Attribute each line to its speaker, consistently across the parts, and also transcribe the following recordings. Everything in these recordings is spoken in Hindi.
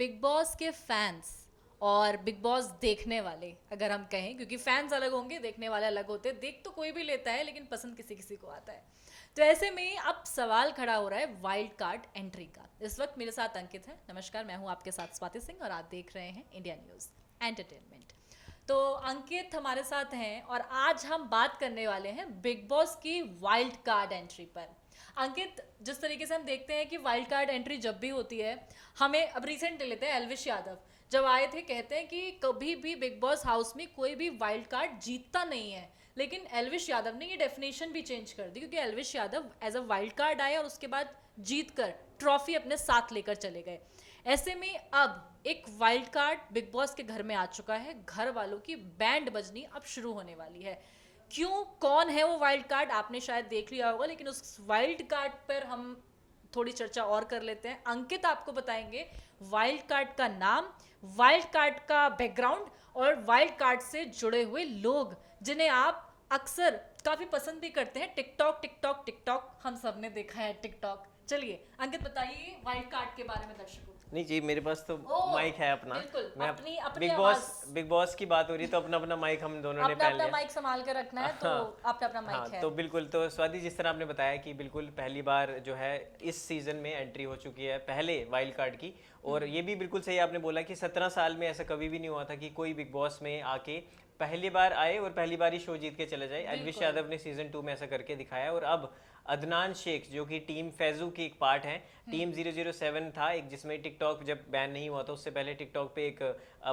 Speaker 1: बिग बॉस के फैंस और बिग बॉस देखने वाले अगर हम कहें, क्योंकि फैंस अलग होंगे देखने वाले अलग होते हैं, देख तो कोई भी लेता है लेकिन पसंद किसी किसी को आता है। तो ऐसे में अब सवाल खड़ा हो रहा है वाइल्ड कार्ड एंट्री का। इस वक्त मेरे साथ अंकित है। नमस्कार, मैं हूं आपके साथ स्वाति सिंह और आप देख रहे हैं इंडिया न्यूज़ एंटरटेनमेंट। तो अंकित हमारे साथ हैं और आज हम बात करने वाले हैं बिग बॉस की वाइल्ड कार्ड एंट्री पर। अंकित, जिस तरीके से हम देखते हैं कि वाइल्ड कार्ड एंट्री जब भी होती है, हमें अब रिसेंट ले लेते हैं, एल्विश यादव जब आए थे कहते हैं कि कभी भी बिग बॉस हाउस में कोई भी वाइल्ड कार्ड जीतता नहीं है। लेकिन एल्विश यादव ने ये डेफिनेशन भी चेंज कर दी, क्योंकि Elvish Yadav as a wild card आए और उसके बाद जीत कर ट्रॉफी अपने साथ लेकर चले गए। ऐसे में अब एक वाइल्ड कार्ड बिग बॉस के घर में आ चुका है। घर वालों की बैंड बजनी अब शुरू होने वाली है। क्यों, कौन है वो वाइल्ड कार्ड, आपने शायद देख लिया होगा, लेकिन उस वाइल्ड कार्ड पर हम थोड़ी चर्चा और कर लेते हैं। अंकित आपको बताएंगे वाइल्ड कार्ड का नाम, वाइल्ड कार्ड का बैकग्राउंड और वाइल्ड कार्ड से जुड़े हुए लोग जिन्हें आप अक्सर काफी पसंद भी करते हैं। टिकटॉक टिकटॉक टिकटॉक, हम सब ने देखा है टिकटॉक। चलिए अंकित बताइए वाइल्ड कार्ड के बारे में दर्शकों को।
Speaker 2: नहीं जी, मेरे पास तो माइक है अपना।
Speaker 1: बिल्कुल,
Speaker 2: मैं
Speaker 1: अपनी अपनी
Speaker 2: बिग
Speaker 1: आवाज,
Speaker 2: बॉस बिग बॉस की बात हो रही है तो अपना अपना माइक हम दोनों ने
Speaker 1: अपना
Speaker 2: पहन
Speaker 1: अपना
Speaker 2: लिया।
Speaker 1: माइक संभाल कर रखना है, तो
Speaker 2: हाँ,
Speaker 1: अपना अपना माइक
Speaker 2: हाँ,
Speaker 1: है।
Speaker 2: तो बिल्कुल। तो स्वाति, जिस तरह आपने बताया कि बिल्कुल पहली बार जो है इस सीजन में एंट्री हो चुकी है पहले वाइल्ड कार्ड की। और ये भी बिल्कुल सही आपने बोला कि 17 साल में ऐसा कभी भी नहीं हुआ था कि कोई बिग बॉस में आके पहली बार आए और पहली बार ही शो जीत के चले जाए। एल्विश यादव ने सीजन 2 में ऐसा करके दिखाया। और अब अदनान शेख जो कि टीम फैजू की एक पार्ट है, टीम 007 था एक, जिसमें टिकटॉक जब बैन नहीं हुआ था उससे पहले टिकटॉक पे एक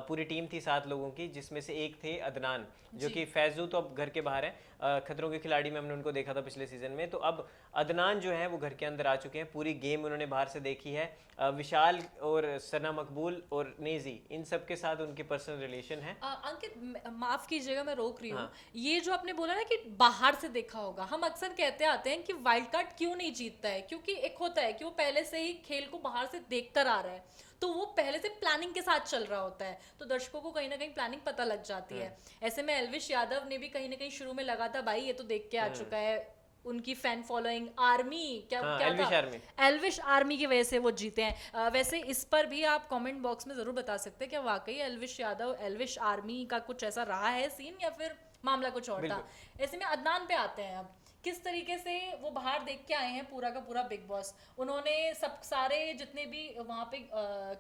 Speaker 2: पूरी टीम थी 7 लोगों की, जिसमें से एक थे अदनान, जो कि फैजू तो अब घर के बाहर है। खतरों के खिलाड़ी में हमने उनको देखा था पिछले सीजन में। तो अब अदनान जो है वो घर के अंदर आ चुके हैं। पूरी गेम उन्होंने बाहर से देखी है। विशाल और सना मकबूल और नेजी, इन सब के साथ उनके पर्सनल रिलेशन है।
Speaker 1: अंकित, माफ कीजिएगा मैं रोक रही हूँ।
Speaker 2: हाँ।
Speaker 1: ये जो आपने बोला ना कि बाहर से देखा होगा, हम अक्सर कहते आते हैं कि वाइल्ड कार्ड क्यों नहीं जीतता है, क्योंकि एक होता है कि वो पहले से ही खेल को बाहर से देखकर आ रहा है, तो वो पहले से प्लानिंग के साथ चल रहा होता है, तो दर्शकों को कहीं ना कहीं प्लानिंग पता लग जाती है। ऐसे में एल्विश यादव ने भी कहीं ना कहीं शुरू में लगा था भाई ये तो देख के आ चुका है, उनकी फैन फॉलोइंग आर्मी, क्या
Speaker 2: हाँ,
Speaker 1: क्या
Speaker 2: एल्विश
Speaker 1: था,
Speaker 2: आर्मी।
Speaker 1: एल्विश आर्मी की वजह से वो जीते हैं। वैसे इस पर भी आप कमेंट बॉक्स में जरूर बता सकते हैं क्या वाकई एल्विश यादव एल्विश आर्मी का कुछ ऐसा रहा है सीन, या फिर मामला कुछ और था। ऐसे में अदनान पे आते हैं। अब किस तरीके से वो बाहर देख के आए हैं पूरा का पूरा बिग बॉस, उन्होंने सब सारे जितने भी वहाँ पे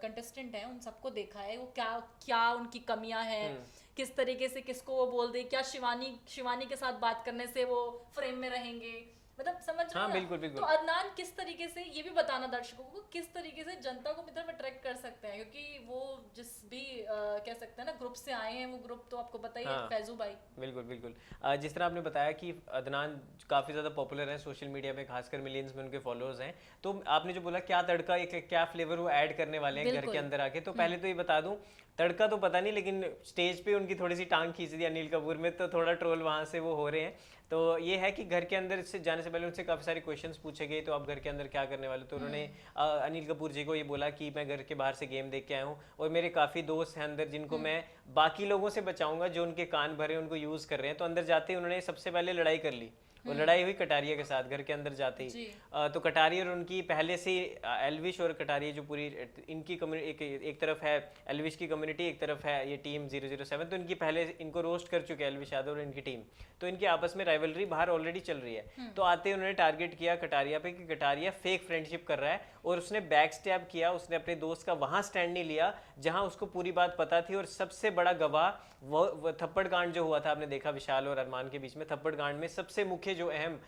Speaker 1: कंटेस्टेंट हैं उन सबको देखा है, वो क्या क्या उनकी कमियां हैं, किस तरीके से किसको वो बोल दे, क्या शिवानी शिवानी के साथ बात करने से वो फ्रेम में रहेंगे, मतलब समझ रहे
Speaker 2: हाँ,
Speaker 1: हैं ना?
Speaker 2: बिल्कुल बिल्कुल।
Speaker 1: तो अदनान किस तरीके से, ये भी बताना दर्शकों को, किस तरीके से जनता को अपनी तरफ अट्रैक्ट कर सकते हैं, क्योंकि वो जिस भी कह सकते हैं ना ग्रुप से आए हैं, वो ग्रुप तो आपको पता ही है,
Speaker 2: हाँ,
Speaker 1: फैजू भाई।
Speaker 2: बिल्कुल बिल्कुल। जिस तरह आपने बताया कि अदनान काफ़ी ज़्यादा पॉपुलर है सोशल मीडिया पे, खासकर मिलियंस में उनके फॉलोअर्स हैं। तो आपने जो बोला क्या तड़का, एक क्या फ्लेवर वो ऐड करने वाले हैं घर के अंदर आके, तो पहले तो ये बता दूं, तड़का तो पता नहीं, लेकिन स्टेज पे उनकी थोड़ी सी टांग खींच दी अनिल कपूर में, तो थोड़ा ट्रोल वहाँ से वो हो रहे हैं। तो ये है कि घर के अंदर से जाने से पहले उनसे काफ़ी सारे क्वेश्चंस पूछे गए, तो आप घर के अंदर क्या करने वाले, तो उन्होंने अनिल कपूर जी को ये बोला कि मैं घर के बाहर से गेम देख के आया हूँ और मेरे काफ़ी दोस्त हैं अंदर जिनको मैं बाकी लोगों से बचाऊंगा जो उनके कान भरे उनको यूज़ कर रहे हैं। तो अंदर जाते ही उन्होंने सबसे पहले लड़ाई कर ली, और लड़ाई हुई कटारिया के साथ घर के अंदर जाते ही। तो कटारिया और उनकी पहले से एल्विश और कटारिया जो पूरी इनकी कम्युनिटी, एक तरफ है एल्विश की कम्युनिटी, एक तरफ है ये टीम 007, तो इनकी पहले इनको रोस्ट कर चुके हैं एल्विश यादव और इनकी टीम। तो इनकी आपस में राइवलरी बाहर ऑलरेडी चल रही है। तो आते उन्होंने टारगेट किया कटारिया पे कि कटारिया फेक फ्रेंडशिप कर रहा है, और उसने बैक स्टैब किया, उसने अपने दोस्त का वहां स्टैंड नहीं लिया जहां उसको पूरी बात पता थी। और सबसे बड़ा गवाह वो थप्पड़ कांड जो हुआ था, आपने देखा विशाल और अरमान के बीच में थप्पड़ कांड में सबसे मुख्य जो अहम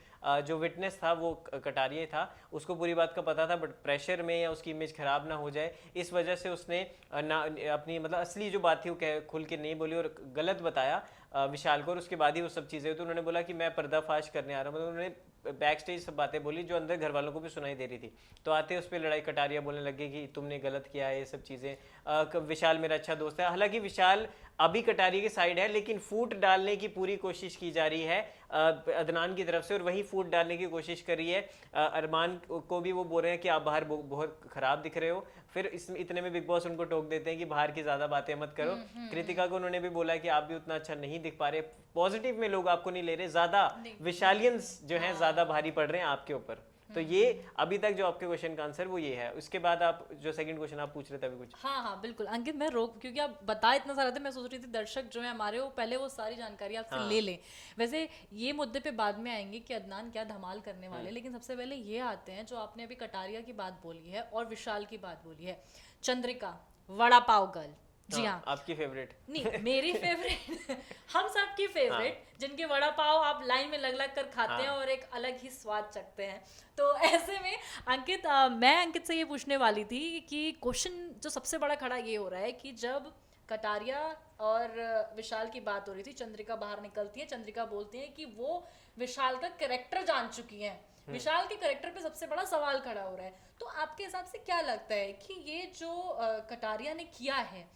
Speaker 2: जो विटनेस था वो कटारिया था। उसको पूरी बात का पता था, बट प्रेशर में या उसकी इमेज खराब ना हो जाए इस वजह से उसने अपनी मतलब असली जो बात थी वो खुल के नहीं बोली और गलत बताया विशाल को, और उसके बाद ही वो सब चीज़ें। तो उन्होंने बोला कि मैं पर्दाफाश करने आ रहा हूँ, मतलब उन्होंने बैक स्टेज सब बातें बोली जो अंदर घर वालों को भी सुनाई दे रही थी। तो आते उस पर लड़ाई, कटारिया बोलने लगे कि तुमने गलत किया है, ये सब चीज़ें। विशाल मेरा अच्छा दोस्त है, हालांकि विशाल अभी कटारिया की साइड है, लेकिन फूट डालने की पूरी कोशिश की जा रही है अदनान की तरफ से, और वही फूट डालने की कोशिश कर रही है अरमान को भी। वो बोल रहे हैं कि आप बाहर बहुत खराब दिख रहे हो, फिर इसमें इतने में बिग बॉस उनको टोक देते हैं कि बाहर की ज्यादा बातें मत करो। कृतिका को उन्होंने भी बोला कि आप भी उतना अच्छा नहीं दिख पा रहे, पॉजिटिव में लोग आपको नहीं ले रहे, ज्यादा विशालियंस जो है ज्यादा भारी पड़ रहे हैं आपके ऊपर। तो ये अभी तक जो आपके क्वेश्चन का आंसर वो ये है। उसके बाद आप जो सेकंड क्वेश्चन आप पूछ रहे थे अभी कुछ।
Speaker 1: हाँ हाँ बिल्कुल अंकित, मैं रोक क्योंकि आप बता इतना सारा थे, मैं सोच रही थी दर्शक जो है हमारे वो पहले वो सारी जानकारी आपसे ले लें। वैसे ये मुद्दे पे बाद में आएंगे कि अदनान क्या धमाल करने वाले, लेकिन सबसे पहले ये आते हैं जो आपने अभी कटारिया की बात बोली है और विशाल की बात बोली है, चंद्रिका वड़ा पाव गर्ल। जी हाँ,
Speaker 2: आपकी फेवरेट
Speaker 1: नहीं मेरी फेवरेट हम सब की फेवरेट, जिनके वड़ा पाव आप लाइन में लग लग कर खाते हैं और एक अलग ही स्वाद चखते हैं। तो ऐसे में अंकित, मैं अंकित से ये पूछने वाली थी कि क्वेश्चन जो सबसे बड़ा खड़ा ये हो रहा है कि जब कटारिया और विशाल की बात हो रही थी, चंद्रिका बाहर निकलती है, चंद्रिका बोलती है कि वो विशाल का कैरेक्टर जान चुकी है, विशाल के कैरेक्टर पे सबसे बड़ा सवाल खड़ा हो रहा है। तो आपके हिसाब से क्या लगता है कि ये जो कटारिया ने किया है,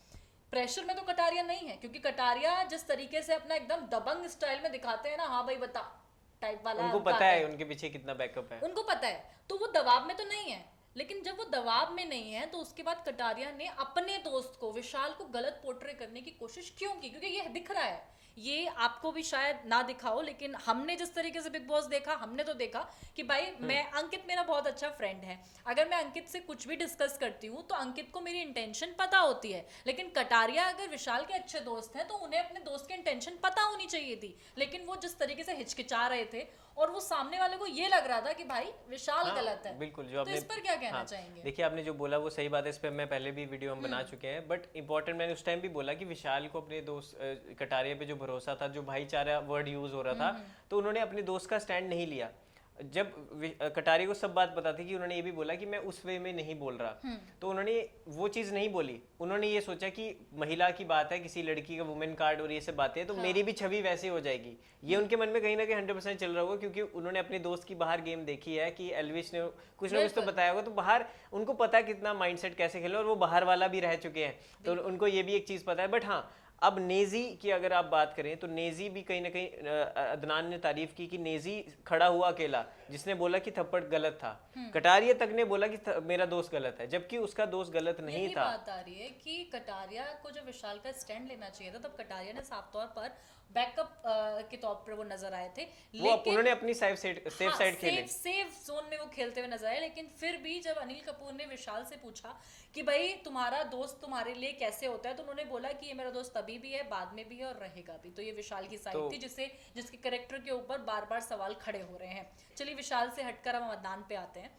Speaker 1: प्रेशर में तो कटारिया नहीं है, क्योंकि कटारिया जिस तरीके से अपना एकदम दबंग स्टाइल में दिखाते हैं ना, हाँ भाई बता टाइप वाला,
Speaker 2: उनको पता है उनके पीछे कितना बैकअप है,
Speaker 1: उनको पता है, तो वो दबाव में तो नहीं है। लेकिन जब वो दबाव में नहीं है तो उसके बाद कटारिया ने अपने दोस्त को विशाल को गलत पोर्ट्रे करने की कोशिश क्यों की? क्योंकि ये दिख रहा है, ये आपको भी शायद ना दिखा हो, लेकिन हमने जिस तरीके से बिग बॉस देखा, हमने तो देखा कि भाई मैं, अंकित मेरा बहुत अच्छा फ्रेंड है, अगर मैं अंकित से कुछ भी डिस्कस करती हूँ तो अंकित को मेरी इंटेंशन पता होती है। लेकिन कटारिया अगर विशाल के अच्छे दोस्त हैं तो उन्हें अपने दोस्त की इंटेंशन पता होनी चाहिए थी, लेकिन वो जिस तरीके से हिचकिचा रहे थे और वो सामने वाले को ये लग रहा था कि भाई विशाल गलत है।
Speaker 2: बिल्कुल। जो
Speaker 1: तो
Speaker 2: आपने
Speaker 1: इस पर क्या कहना चाहेंगे?
Speaker 2: देखिए आपने जो बोला वो सही बात है, इस पे मैं पहले भी वीडियो हम बना चुके हैं, बट इंपॉर्टेंट मैंने उस टाइम भी बोला कि विशाल को अपने दोस्त कटारिया पे जो भरोसा था, जो भाईचारा वर्ड यूज हो रहा था, तो उन्होंने अपने दोस्त का स्टैंड नहीं लिया। जब कटारिया को सब बात पता थी कि उन्होंने ये भी बोला कि मैं उस वे में नहीं बोल रहा, तो उन्होंने वो चीज नहीं बोली। उन्होंने ये सोचा कि महिला की बात है, किसी लड़की का वुमेन कार्ड और ये सब बातें, तो मेरी भी छवि वैसे हो जाएगी, ये उनके मन में कहीं ना कहीं 100% चल रहा होगा, क्योंकि उन्होंने अपने दोस्त की बाहर गेम देखी है कि एल्विश ने कुछ ना कुछ तो बताया होगा, तो बाहर उनको पता है कितना माइंडसेट कैसे खेलो, और वो बाहर वाला भी रह चुके हैं, तो उनको ये भी एक चीज पता है। बट हाँ, अब नेजी की अगर आप बात करें तो नेजी भी कहीं ना कहीं अदनान ने तारीफ की कि नेजी खड़ा हुआ अकेला, जिसने बोला कि थप्पड़ गलत था। कटारिया तक ने बोला कि मेरा दोस्त गलत है, जबकि उसका दोस्त गलत नहीं था।
Speaker 1: बात आ रही है कि कटारिया को जब विशाल का स्टैंड लेना चाहिए था, तब कटारिया ने साफ तौर पर बैकअप के तौर पर वो नजर आए थे,
Speaker 2: लेकिन उन्होंने अपनी सेफ साइड खेली,
Speaker 1: सेफ जोन में वो खेलते हुए नजर आए। लेकिन फिर भी जब अनिल कपूर ने विशाल से पूछा कि भाई तुम्हारा दोस्त तुम्हारे लिए कैसे होता है, तो उन्होंने बोला कि ये मेरा दोस्त अभी भी है, बाद में भी है और रहेगा भी। तो ये विशाल की साइड थी जिसके कैरेक्टर के ऊपर बार बार सवाल खड़े हो रहे हैं। चलिए विशाल से हटकर हम अदनान पे आते हैं।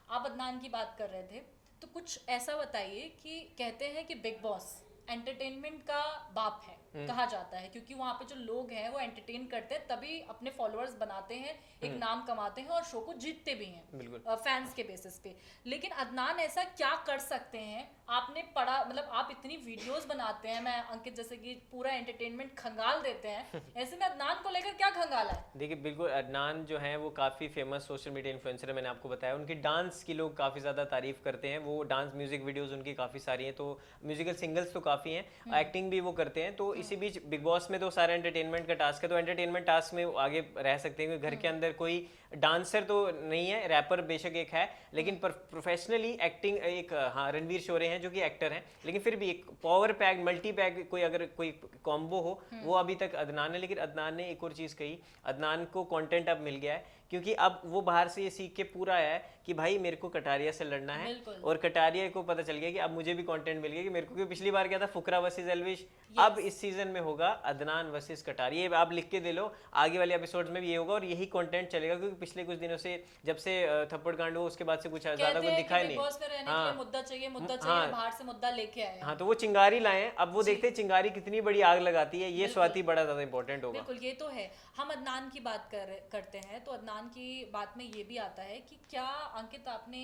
Speaker 1: आप अदनान की बात कर रहे थे, तो कुछ ऐसा बताइए कि कहते हैं कि बिग बॉस एंटरटेनमेंट का बाप है कहा जाता है, क्योंकि वहाँ पे जो लोग हैं वो एंटरटेन करते हैं, तभी अपने फॉलोअर्स बनाते हैं, एक नाम कमाते हैं और शो को जीतते भी हैं फैंस के बेसिस पे। लेकिन अदनान ऐसा क्या कर सकते हैं? आपने पढ़ा, मतलब आप इतनी वीडियोस बनाते हैं, मैं अंकित जैसे कि पूरा एंटरटेनमेंट खंगाल देते हैं, ऐसे में अदनान को लेकर क्या खंगाला है?
Speaker 2: देखिए बिल्कुल, अदनान जो है वो काफ़ी फेमस सोशल मीडिया इन्फ्लुएंसर है, मैंने आपको बताया। उनकी डांस की लोग काफ़ी ज़्यादा तारीफ करते हैं, वो डांस म्यूजिक वीडियोस उनकी काफ़ी सारी हैं, तो म्यूजिकल सिंगल्स तो काफ़ी हैं, एक्टिंग भी वो करते हैं। तो इसी बीच बिग बॉस में तो सारा एंटरटेनमेंट का टास्क है, तो एंटरटेनमेंट टास्क में आगे रह सकते हैं। घर के अंदर कोई डांसर तो नहीं है, रैपर बेशक एक है, लेकिन प्रोफेशनली एक्टिंग एक, हाँ, रणवीर शोरे हैं जो कि एक्टर हैं, लेकिन फिर भी एक पावर पैक मल्टी पैक कोई अगर कोई कॉम्बो हो वो अभी तक अदनान है। लेकिन अदनान ने एक और चीज़ कही, अदनान को कंटेंट अब मिल गया है, क्योंकि अब वो बाहर से ये सीख के पूरा आया है कि भाई मेरे को कटारिया से लड़ना है, और कटारिया को पता चल गया कि अब मुझे भी कंटेंट मिल गया कि मेरे को, क्योंकि पिछली बार क्या था, फुकरा वर्सेस एल्विश, अब इस सीजन में होगा अदनान वर्सेस कटारिया। आप लिख के दे लो, आगे वाले एपिसोड्स में भी ये होगा और यही कंटेंट चलेगा, क्योंकि पिछले कुछ दिनों से जब से थप्पड़ कांड हुआ उसके बाद से कुछ ज्यादा कुछ दिखा ही नहीं।
Speaker 1: हाँ, मुद्दा चाहिए बाहर से मुद्दा लेके आए।
Speaker 2: हाँ, तो वो चिंगारी लाए, अब वो देखते हैं चिंगारी कितनी बड़ी आग लगाती है, ये स्वाति बड़ा ज्यादा इंपॉर्टेंट होगा।
Speaker 1: बिल्कुल, ये तो है। हम अदनान की बात करते हैं, तो अदनान की बात में ये भी आता है कि क्या अंकित आपने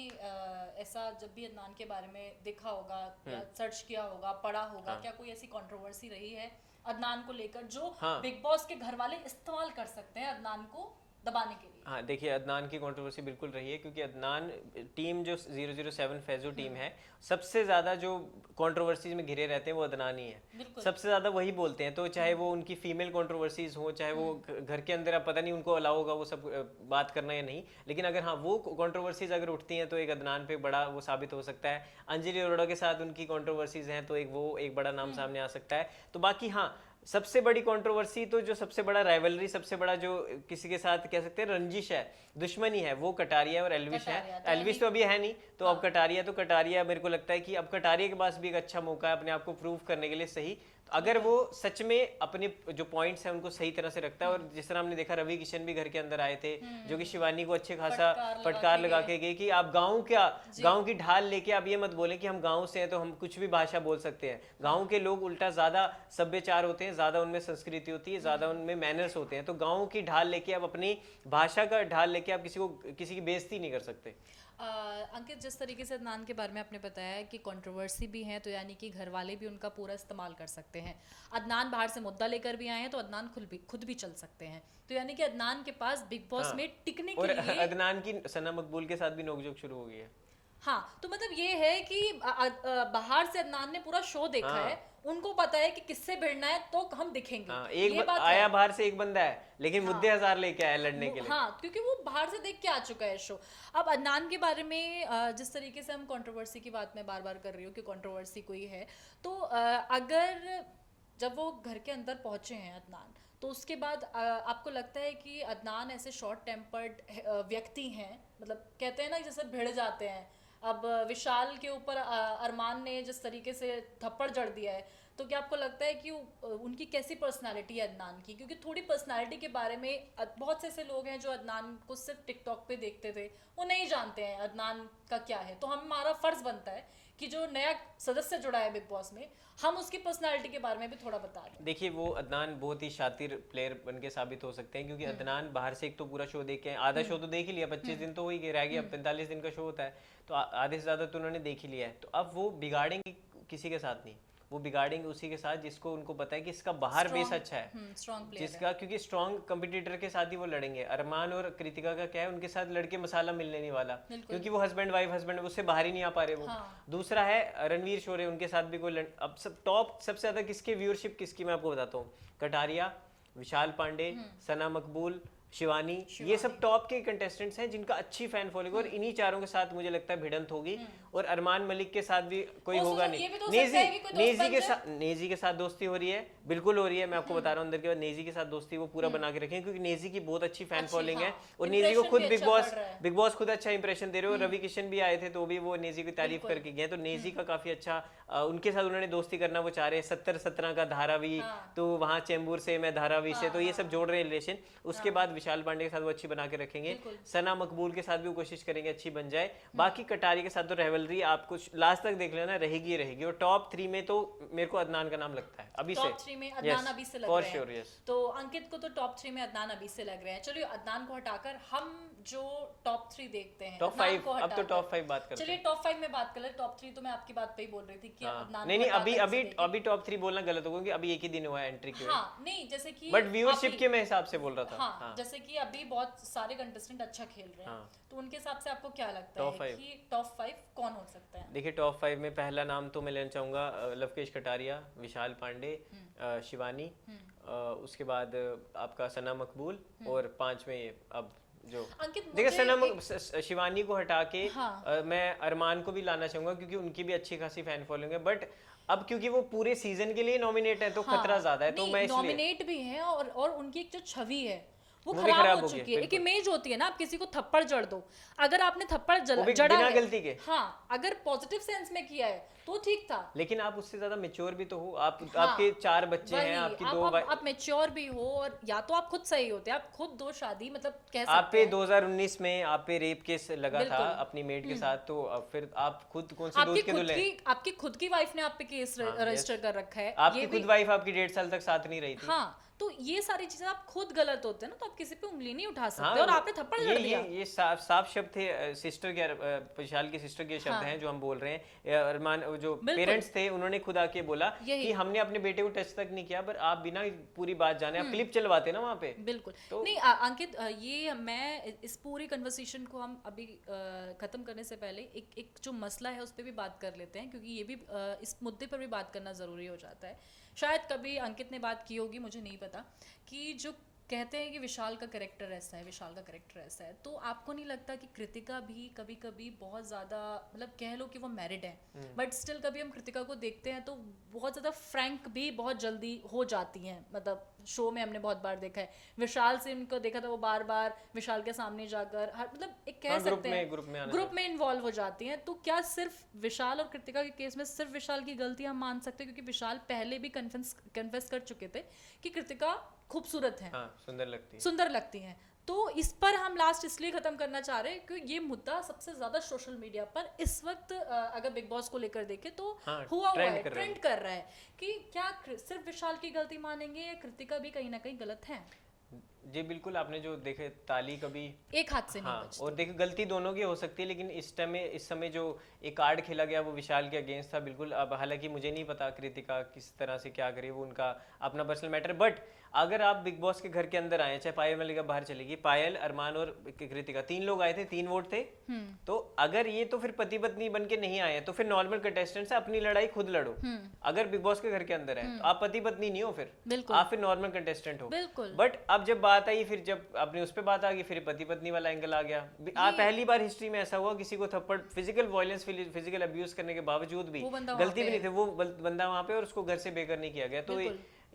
Speaker 1: ऐसा जब भी अदनान के बारे में देखा होगा या सर्च किया होगा, पढ़ा होगा, क्या कोई ऐसी कंट्रोवर्सी रही है अदनान को लेकर जो बिग बॉस के घर वाले इस्तेमाल कर सकते हैं अदनान को दबाने के लिए?
Speaker 2: हाँ, देखिए अदनान की कंट्रोवर्सी बिल्कुल रही है, क्योंकि अदनान टीम जो 007 फैजो टीम है, सबसे ज़्यादा जो कंट्रोवर्सीज में घिरे रहते हैं वो अदनान ही है, सबसे ज़्यादा वही बोलते हैं। तो चाहे वो उनकी फीमेल कंट्रोवर्सीज हो, चाहे वो घर के अंदर, अब पता नहीं उनको अलाउ होगा वो सब बात करना या नहीं, लेकिन अगर हाँ वो कंट्रोवर्सीज अगर उठती हैं तो एक अदनान पे बड़ा वो साबित हो सकता है। अंजलि अरोड़ा के साथ उनकी कंट्रोवर्सीज हैं तो एक बड़ा नाम सामने आ सकता है। तो बाकी हाँ, सबसे बड़ी कंट्रोवर्सी तो जो सबसे बड़ा राइवलरी, सबसे बड़ा जो किसी के साथ कह सकते हैं रंजिश है, दुश्मनी है, वो कटारिया और एल्विश है। एल्विश तो अभी है नहीं, तो अब कटारिया, तो कटारिया मेरे को लगता है कि अब कटारिया के पास भी एक अच्छा मौका है अपने आप को प्रूव करने के लिए। सही, अगर वो सच में अपने जो पॉइंट्स हैं उनको सही तरह से रखता है, और जिस तरह हमने देखा रवि किशन भी घर के अंदर आए थे, जो कि शिवानी को अच्छे खासा फटकार लगा के गए कि आप गांव की ढाल लेके आप ये मत बोलें कि हम गांव से हैं तो हम कुछ भी भाषा बोल सकते हैं। गांव के लोग उल्टा ज्यादा सभ्यचार होते हैं, ज्यादा उनमें संस्कृति होती है, ज्यादा उनमें मैनर्स होते हैं। तो गांव की ढाल लेके आप अपनी भाषा का ढाल लेके आप किसी की बेइज्जती नहीं कर सकते।
Speaker 1: अंकित, जिस तरीके से अदनान के बारे में आपने बताया कि कंट्रोवर्सी भी है, तो यानी कि घर वाले भी उनका पूरा इस्तेमाल कर सकते हैं। अदनान बाहर से मुद्दा लेकर भी आए हैं, तो अदनान खुद भी चल सकते हैं। तो यानी कि अदनान के पास बिग बॉस में टिकने के लिए,
Speaker 2: अदनान की सना मकबूल के साथ भी नोकझोंक शुरू हो गई है।
Speaker 1: हाँ, तो मतलब ये है कि बाहर से अदनान ने पूरा शो देखा है, उनको पता है कि किससे भिड़ना है तो हम दिखेंगे।
Speaker 2: एक
Speaker 1: ये बात
Speaker 2: आया बाहर से एक बंदा है, लेकिन मुद्दे हजार लेके आया लड़ने के लिए।
Speaker 1: हाँ, क्योंकि वो बाहर से देख के आ चुका है शो। अब अदनान के बारे में जिस तरीके से हम कंट्रोवर्सी की बात मैं बार बार कर रही हूँ कि कंट्रोवर्सी कोई है, तो अगर जब वो घर के अंदर पहुंचे हैं अदनान, तो उसके बाद आपको लगता है कि अदनान ऐसे शॉर्ट टेम्पर्ड व्यक्ति हैं, मतलब कहते हैं ना जैसे भिड़ जाते हैं। अब विशाल के ऊपर अरमान ने जिस तरीके से थप्पड़ जड़ दिया है, तो क्या आपको लगता है कि उनकी कैसी पर्सनालिटी है अदनान की? क्योंकि थोड़ी पर्सनालिटी के बारे में बहुत से ऐसे लोग हैं जो अदनान को सिर्फ टिकटॉक पे देखते थे, वो नहीं जानते हैं अदनान का क्या है। तो हमारा फर्ज बनता है कि जो नया सदस्य जुड़ा है बिग बॉस में, हम उसकी पर्सनालिटी के बारे में भी थोड़ा बता दें।
Speaker 2: देखिए, वो अदनान बहुत ही शातिर प्लेयर बन के साबित हो सकते हैं, क्योंकि अदनान बाहर से एक तो पूरा शो देख के आधा शो तो देख ही लिया, 25 दिन तो हो ही गए, रह गया, 45 दिन का शो होता है, तो आधे से ज्यादा तो उन्होंने देख ही लिया है। तो अब वो बिगाड़ेंगे किसी के साथ नहीं, वो बिगाड़ेंगे उसी के साथ जिसको उनको पता है कि इसका बाहर बेस अच्छा है, जिसका, क्योंकि स्ट्रॉन्ग कंपटीटर के साथ ही वो लड़ेंगे। अरमान और कृतिका का क्या है, उनके साथ लड़के मसाला मिलने नहीं वाला, क्योंकि वो हस्बैंड उससे बाहर ही नहीं आ पा रहे वो। दूसरा है रणवीर शोरे, उनके साथ भी कोई अब सब टॉप सबसे ज्यादा किसके व्यूअरशिप किसकी, मैं आपको बताता हूँ। कटारिया, विशाल पांडे, सना मकबूल, शिवानी, ये सब टॉप के कंटेस्टेंट्स हैं जिनका अच्छी फैन फॉलोइंग, और इन्हीं चारों के साथ मुझे लगता है भिड़ंत होगी। और अरमान मलिक के साथ भी कोई होगा नहीं। नेजी के साथ दोस्ती हो रही है, बिल्कुल हो रही है, मैं आपको बता रहा हूँ। अंदर के बाद नेजी के साथ दोस्ती वो पूरा बना के रखें, क्योंकि नेजी की बहुत अच्छी फैन फॉलोइंग है, और नेजी को खुद बिग बॉस खुद अच्छा इंप्रेशन दे रहे हो। रवि किशन भी आए थे तो भी वो नेजी की तारीफ करके गए, तो नेजी का काफी अच्छा उनके साथ उन्होंने दोस्ती करना वो चाह रहे हैं। 70-17 का धारावी, तो वहाँ चेंबूर से, मैं धारावी से, तो ये सब जोड़ रहे हैं रिलेशन। उसके बाद विशाल पांडे के साथ वो अच्छी बना के रखेंगे, सना मकबूल के साथ भी वो कोशिश करेंगे अच्छी बन जाए। बाकी कटारी के साथ तो रेवलरी आपको लास्ट तक देख लेना, रहेगी रहेगी। और टॉप 3 में तो मेरे को अदनान का नाम लगता है अभी से।
Speaker 1: टॉप 3 में अदनान अभी से लग रहे हैं।
Speaker 2: sure, yes.
Speaker 1: तो अंकित को तो टॉप 3 में अदनान अभी से लग रहे हैं। चलिए, अदनान को हटाकर हम जो टॉप 3 देखते हैं,
Speaker 2: टॉप 5, अब तो टॉप 5 बात करते हैं।
Speaker 1: चलिए टॉप 5 में बात कर ले। टॉप 3 तो मैं आपकी बात पे ही बोल रही थी कि अदनान
Speaker 2: नहीं, अभी टॉप 3 बोलना गलत होगा, क्योंकि अभी एक ही दिन हुआ है एंट्री के।
Speaker 1: हाँ, नहीं, जैसे कि
Speaker 2: बट व्यूअरशिप के मैं हिसाब से बोल रहा था।
Speaker 1: हाँ, जैसे कि अभी बहुत सारे कंटेस्टेंट अच्छा खेल रहे हैं, तो उनके हिसाब से आपको क्या लगता है कि टॉप 5 कौन हो सकता है?
Speaker 2: देखिए, टॉप 5 में पहला नाम तो मैं लेना चाहूंगा लवकेश कटारिया, विशाल पांडे, शिवानी, उसके बाद आपका सना मकबूल, और 5 में अब जो देखिए शिवानी को हटा के मैं अरमान को भी लाना चाहूंगा, क्योंकि उनकी भी अच्छी खासी फैन फॉलोइंग है। बट अब क्योंकि वो पूरे सीजन के लिए नॉमिनेट है, तो खतरा ज्यादा है, तो मैं इसलिए
Speaker 1: नॉमिनेट भी है, और उनकी एक जो छवि है वो खराब हो चुकी है। एक इमेज होती है ना, आप किसी को थप्पड़ जड़ दो, अगर आपने थप्पड़ जड़ा है
Speaker 2: गलती के,
Speaker 1: हाँ, अगर पॉजिटिव सेंस में किया है तो ठीक था,
Speaker 2: लेकिन आप उससे ज्यादा मैच्योर भी तो हो। आपके 4 बच्चे हैं, आपकी 2
Speaker 1: आप मैच्योर भी हो, और या तो आप खुद सही होते, आप खुद 2 शादी मतलब कह सकते
Speaker 2: आप पे 2019 में आप पे रेप केस लगा था अपनी मेड के साथ, तो फिर आप खुद कौन से दोस्त के दुल्हे?
Speaker 1: आपकी खुद की वाइफ ने आप पे केस रजिस्टर कर रखा है,
Speaker 2: आपकी खुद वाइफ आपकी 1.5 साल तक साथ नहीं रही थी।
Speaker 1: हाँ, तो ये सारी चीजें आप खुद गलत होते हैं ना, तो आप किसी पे उंगली नहीं उठा सकते। और आपने थप्पड़ जड़ दिया।
Speaker 2: ये साफ शब्द थे सिस्टर के, विशाल की सिस्टर के शब्द हैं जो हम बोल रहे हैं। अरमान जो पेरेंट्स थे उन्होंने खुद आके बोला कि हमने अपने बेटे को टच तक नहीं किया, पर आप बिना पूरी बात जाने आप क्लिप चलवाते ना वहाँ पे।
Speaker 1: बिल्कुल तो नहीं अंकित, ये मैं इस पूरी कन्वर्सेशन को हम अभी खत्म करने से पहले एक जो मसला है उस पर भी बात कर लेते हैं, क्योंकि ये भी इस मुद्दे पर भी बात करना जरूरी हो जाता है। शायद कभी अंकित ने बात की होगी, मुझे नहीं पता, कि जो कहते हैं कि विशाल का कैरेक्टर ऐसा है, विशाल का कैरेक्टर ऐसा है, तो आपको नहीं लगता कि कृतिका भी कभी कभी बहुत ज़्यादा, मतलब कह लो कि वो मैरिड है बट स्टिल कभी हम कृतिका को देखते हैं तो बहुत ज़्यादा फ्रैंक भी बहुत जल्दी हो जाती हैं, मतलब शो में हमने बहुत बार देखा है, विशाल से उनको देखा था वो बार बार विशाल के सामने जाकर हर, मतलब एक कह सकते हैं ग्रुप में इन्वॉल्व हो जाती हैं। तो क्या सिर्फ विशाल और कृतिका के केस में सिर्फ विशाल की गलती हम मान सकते हैं, क्योंकि विशाल पहले भी कन्फेस कर चुके थे कि कृतिका खूबसूरत है,
Speaker 2: हाँ, सुंदर लगती है।
Speaker 1: तो इस पर हम लास्ट इसलिए खत्म करना चाह रहे हैं क्योंकि ये मुद्दा सबसे ज्यादा सोशल मीडिया पर इस वक्त अगर बिग बॉस को लेकर देखें तो हुआ है, ट्रेंड कर रहा है कि क्या सिर्फ विशाल की गलती मानेंगे या कृतिका भी कहीं ना कहीं गलत है।
Speaker 2: जी बिल्कुल, आपने जो देखे ताली कभी
Speaker 1: एक हाथ से नहीं बचती।
Speaker 2: और देखो गलती दोनों की हो सकती है, लेकिन इस समय जो एक कार्ड खेला गया वो विशाल के अगेंस्ट था बिल्कुल। अब हालांकि मुझे नहीं पता कृतिका किस तरह से क्या करे, वो उनका अपना पर्सनल मैटर, बट अगर आप बिग बॉस के घर के अंदर आए, चाहे पायल मलिका बाहर चलेगी, पायल, अरमान और कृतिका 3 लोग आए थे, 3 वोट थे, तो अगर ये तो फिर पति पत्नी बन के नहीं आए तो फिर नॉर्मल कंटेस्टेंट से अपनी लड़ाई खुद लड़ो। अगर बिग बॉस के घर के अंदर है तो आप पति पत्नी नहीं हो, फिर आप फिर नॉर्मल कंटेस्टेंट हो। बट अब जब बात आई, फिर जब अपने उस पर बात आ गई, फिर पति पत्नी वाला एंगल आ गया। पहली बार हिस्ट्री में ऐसा हुआ किसी को थप्पड़, फिजिकल वायलेंस, फिजिकल अब्यूज करने के बावजूद भी गलती भी नहीं थी, वो बंदा वहां पे और उसको घर से बेघर नहीं किया गया। तो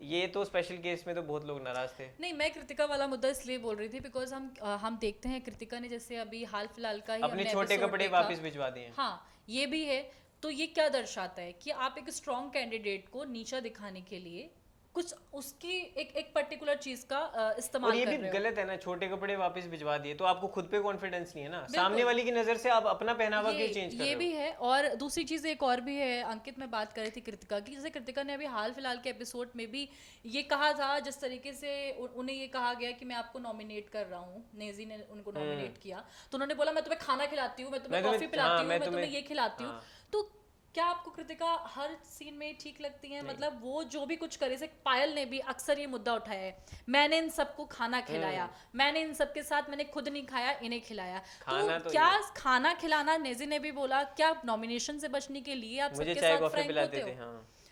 Speaker 2: ये तो स्पेशल केस में तो बहुत लोग नाराज थे।
Speaker 1: नहीं, मैं कृतिका वाला मुद्दा इसलिए बोल रही थी बिकॉज हम देखते हैं कृतिका ने जैसे अभी हाल फिलहाल का ही
Speaker 2: अपने छोटे कपड़े वापस भिजवा दिए।
Speaker 1: हाँ, ये भी है। तो ये क्या दर्शाता है कि आप एक स्ट्रॉन्ग कैंडिडेट को नीचा दिखाने के लिए कुछ उसकी एक पर्टिकुलर चीज का इस्तेमाल कर रहे हो।
Speaker 2: ये भी गलत है ना, छोटे कपड़े वापस भिजवा दिए तो आपको खुद पे कॉन्फिडेंस नहीं है ना, सामने वाली की नजर से आप अपना पहनावा क्यों चेंज कर रहे हो।
Speaker 1: ये भी है। और दूसरी चीज एक और भी है, अंकित में बात कर रही थी कृतिका की, जैसे कृतिका ने अभी हाल फिलहाल के एपिसोड में भी ये कहा था, जिस तरीके से उन्हें ये कहा गया कि मैं आपको नॉमिनेट कर रहा हूँ, नेजी ने उनको नॉमिनेट किया, तो उन्होंने बोला मैं तुम्हें खाना खिलाती हूँ, मैं तुम्हें कॉफी पिलाती हूँ, मैं तुम्हें ये खिलाती हूँ। तो क्या आपको कृतिका हर सीन में ठीक लगती है? मतलब वो जो भी कुछ करे, जैसे पायल ने भी अक्सर ये मुद्दा उठाया है, मैंने इन सबको खाना खिलाया, मैंने इन सबके साथ मैंने खुद नहीं खाया, इन्हें खिलाया। तो क्या खाना खिलाना, नेजी ने भी बोला, क्या नॉमिनेशन से बचने के लिए आप सबके साथ फ्रैंक होते हो?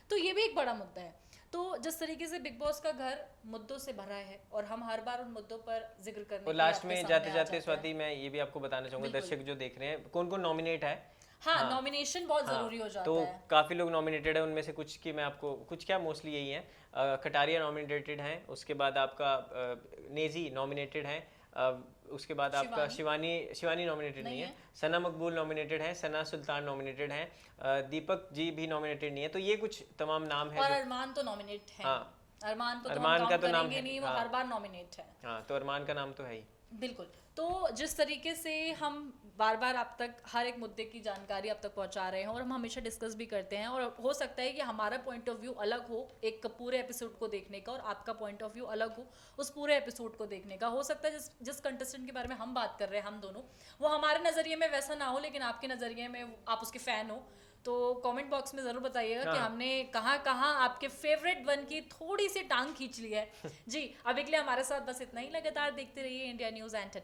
Speaker 1: तो ये भी एक बड़ा मुद्दा है। तो जिस तरीके से बिग बॉस का घर मुद्दों से भरा है और हम हर बार उन मुद्दों पर जिक्र करने के लिए
Speaker 2: लास्ट में जाते जाते स्वाति मैं ये भी आपको बताना चाहूंगा, दर्शक जो देख रहे हैं कौन कौन नॉमिनेट है।
Speaker 1: हाँ, नॉमिनेशन बहुत जरूरी हो जाता
Speaker 2: तो
Speaker 1: है।
Speaker 2: काफी लोग नॉमिनेटेड है, उनमें से कुछ की मैं आपको, कुछ क्या मोस्टली यही है। कटारिया नॉमिनेटेड है, उसके बाद आपका नेजी नॉमिनेटेड है, उसके बाद आपका शिवानी नॉमिनेटेड नहीं है, सना मकबूल नॉमिनेटेड है, सना सुल्तान नॉमिनेटेड है, दीपक जी भी नॉमिनेटेड नहीं है। तो ये कुछ तमाम नाम है।
Speaker 1: और अरमान तो नॉमिनेट है।
Speaker 2: हाँ,
Speaker 1: अरमान
Speaker 2: का तो नाम
Speaker 1: नहीं, वो हर बार नॉमिनेट है।
Speaker 2: हाँ, तो अरमान का नाम तो है ही।
Speaker 1: बिल्कुल। तो जिस तरीके से हम बार बार आप तक हर एक मुद्दे की जानकारी आप तक पहुंचा रहे हैं और हम हमेशा डिस्कस भी करते हैं, और हो सकता है कि हमारा पॉइंट ऑफ व्यू अलग हो एक पूरे एपिसोड को देखने का और आपका पॉइंट ऑफ व्यू अलग हो उस पूरे एपिसोड को देखने का। हो सकता है जिस कंटेस्टेंट के बारे में हम बात कर रहे हैं हम दोनों, वो हमारे नज़रिए में वैसा ना हो, लेकिन आपके नज़रिए में आप उसके फ़ैन हो। तो कमेंट बॉक्स में ज़रूर बताइएगा कि हमने कहाँ आपके फेवरेट वन की थोड़ी सी टांग खींच ली है। जी, अभी के लिए हमारे साथ बस इतना ही। लगातार देखते रहिए इंडिया न्यूज़ एंटरटेनमेंट।